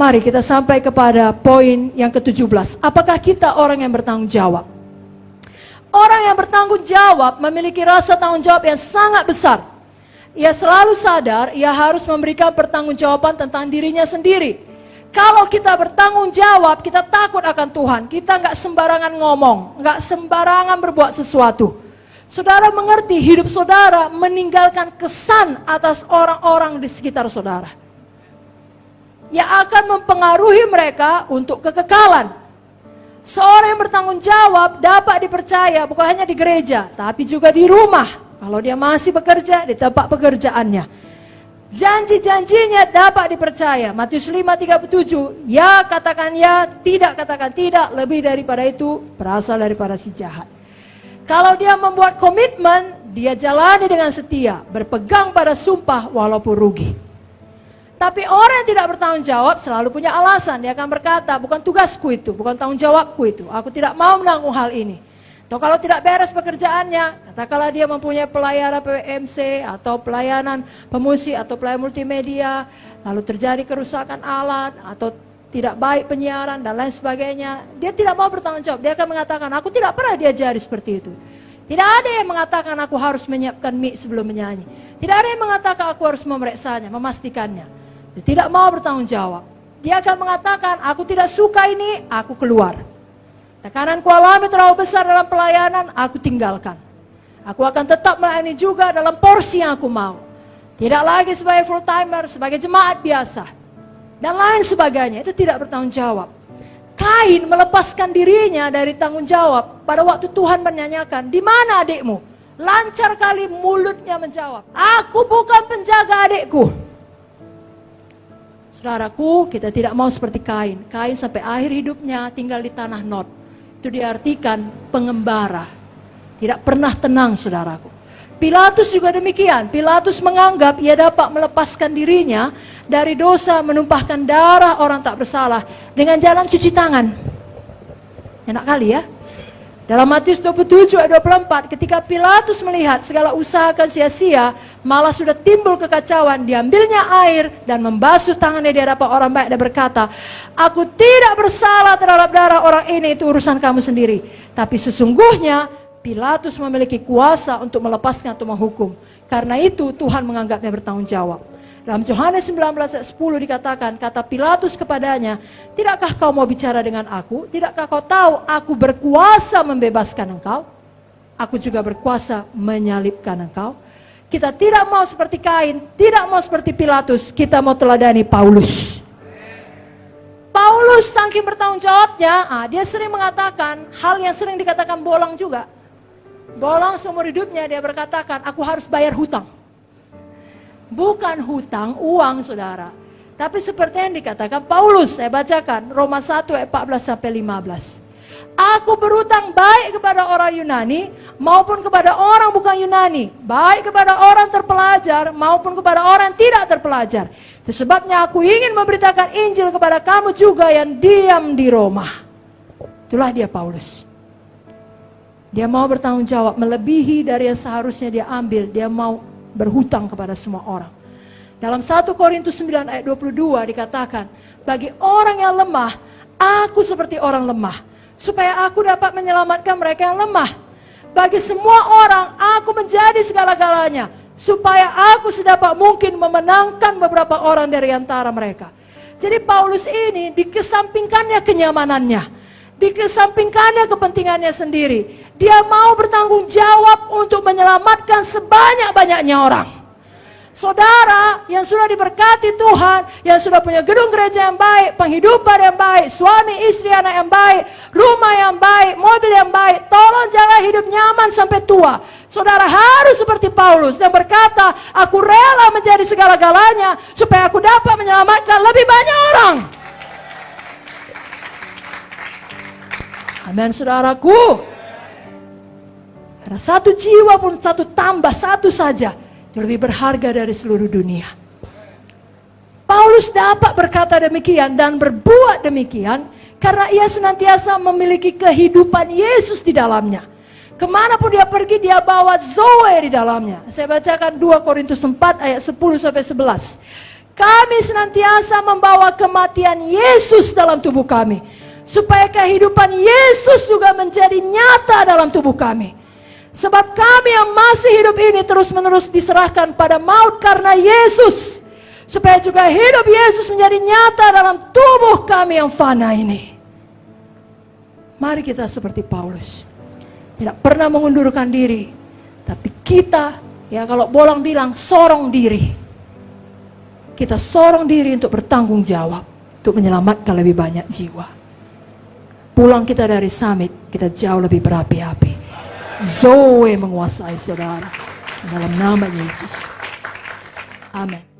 Mari kita sampai kepada poin yang ke-17. Apakah kita orang yang bertanggung jawab? Orang yang bertanggung jawab memiliki rasa tanggung jawab yang sangat besar. Ia selalu sadar ia harus memberikan pertanggungjawaban tentang dirinya sendiri. Kalau kita bertanggung jawab, kita takut akan Tuhan. Kita nggak sembarangan ngomong, nggak sembarangan berbuat sesuatu. Saudara mengerti hidup saudara meninggalkan kesan atas orang-orang di sekitar saudara, yang akan mempengaruhi mereka untuk kekekalan. Seorang yang bertanggung jawab dapat dipercaya bukan hanya di gereja, tapi juga di rumah. Kalau dia masih bekerja di tempat pekerjaannya, janji-janjinya dapat dipercaya. Matius 5:37, ya katakan ya, tidak katakan tidak, lebih daripada itu berasal daripada si jahat. Kalau dia membuat komitmen, dia jalani dengan setia, berpegang pada sumpah walaupun rugi. Tapi orang yang tidak bertanggung jawab selalu punya alasan. Dia akan berkata, bukan tugasku itu, bukan tanggung jawabku itu, aku tidak mau menanggung hal ini. Atau kalau tidak beres pekerjaannya, katakanlah dia mempunyai pelayanan PMC atau pelayanan pemusik atau pelayanan multimedia, lalu terjadi kerusakan alat atau tidak baik penyiaran dan lain sebagainya, dia tidak mau bertanggung jawab. Dia akan mengatakan, aku tidak pernah diajari seperti itu. Tidak ada yang mengatakan aku harus menyiapkan mic sebelum menyanyi. Tidak ada yang mengatakan aku harus memeriksanya, memastikannya. Dia tidak mau bertanggung jawab. Dia akan mengatakan, aku tidak suka ini, aku keluar. Tekanan kualami terlalu besar dalam pelayanan, aku tinggalkan. Aku akan tetap melayani juga dalam porsi yang aku mau. Tidak lagi sebagai full timer, sebagai jemaat biasa. Dan lain sebagainya, itu tidak bertanggung jawab. Kain melepaskan dirinya dari tanggung jawab pada waktu Tuhan menyanyikan, di mana adikmu? Lancar kali mulutnya menjawab, aku bukan penjaga adikku. Saudaraku, kita tidak mau seperti Kain. Kain sampai akhir hidupnya tinggal di tanah Nod. Itu diartikan pengembara. Tidak pernah tenang, saudaraku. Pilatus juga demikian. Pilatus menganggap ia dapat melepaskan dirinya dari dosa menumpahkan darah orang tak bersalah dengan jalan cuci tangan. Enak kali ya. Dalam Matius 27 ayat 24, ketika Pilatus melihat segala usaha akan sia-sia, malah sudah timbul kekacauan, diambilnya air dan membasuh tangannya di hadapan orang baik dan berkata, aku tidak bersalah terhadap darah orang ini, itu urusan kamu sendiri. Tapi sesungguhnya Pilatus memiliki kuasa untuk melepaskan atau menghukum. Karena itu Tuhan menganggapnya bertanggung jawab. Dalam Yohanes 19 ayat 10 dikatakan, kata Pilatus kepadanya, tidakkah kau mau bicara dengan aku? Tidakkah kau tahu aku berkuasa membebaskan engkau? Aku juga berkuasa menyalibkan engkau. Kita tidak mau seperti Kain, tidak mau seperti Pilatus, kita mau teladani Paulus. Paulus saking bertanggung jawabnya, dia sering mengatakan hal yang sering dikatakan bolang juga. Bolang seumur hidupnya dia berkatakan, aku harus bayar hutang. Bukan hutang uang, saudara. Tapi seperti yang dikatakan Paulus, saya bacakan Roma 1 ayat 14-15. Aku berhutang baik kepada orang Yunani maupun kepada orang bukan Yunani, baik kepada orang terpelajar maupun kepada orang yang tidak terpelajar. Itu sebabnya aku ingin memberitakan Injil kepada kamu juga yang diam di Roma. Itulah dia Paulus. Dia mau bertanggung jawab melebihi dari yang seharusnya dia ambil. Dia mau berhutang kepada semua orang. Dalam 1 Korintus 9 ayat 22 dikatakan, bagi orang yang lemah, aku seperti orang lemah, supaya aku dapat menyelamatkan mereka yang lemah. Bagi semua orang, aku menjadi segala-galanya, supaya aku sedapat mungkin memenangkan beberapa orang dari antara mereka. Jadi Paulus ini dikesampingkannya kenyamanannya, dikesampingkannya kepentingannya sendiri. Dia mau bertanggung jawab untuk menyelamatkan sebanyak-banyaknya orang. Saudara yang sudah diberkati Tuhan, yang sudah punya gedung gereja yang baik, penghidupan yang baik, suami istri anak yang baik, rumah yang baik, mobil yang baik, tolong jangan hidup nyaman sampai tua. Saudara harus seperti Paulus dan berkata, aku rela menjadi segala-galanya supaya aku dapat menyelamatkan lebih banyak orang. Amin, saudaraku. Karena satu jiwa pun satu tambah satu saja, itu lebih berharga dari seluruh dunia. Paulus dapat berkata demikian dan berbuat demikian karena ia senantiasa memiliki kehidupan Yesus di dalamnya. Kemanapun dia pergi, dia bawa Zoe di dalamnya. Saya bacakan 2 Korintus 4 ayat 10-11. Kami senantiasa membawa kematian Yesus dalam tubuh kami, supaya kehidupan Yesus juga menjadi nyata dalam tubuh kami. Sebab kami yang masih hidup ini terus-menerus diserahkan pada maut karena Yesus, supaya juga hidup Yesus menjadi nyata dalam tubuh kami yang fana ini. Mari kita seperti Paulus, tidak pernah mengundurkan diri, tapi kita, ya kalau Bolang bilang, sorong diri. Kita sorong diri untuk bertanggung jawab, untuk menyelamatkan lebih banyak jiwa. Pulang kita dari summit, kita jauh lebih berapi-api. Zoe menguasai saudara, dalam nama Yesus. Amin.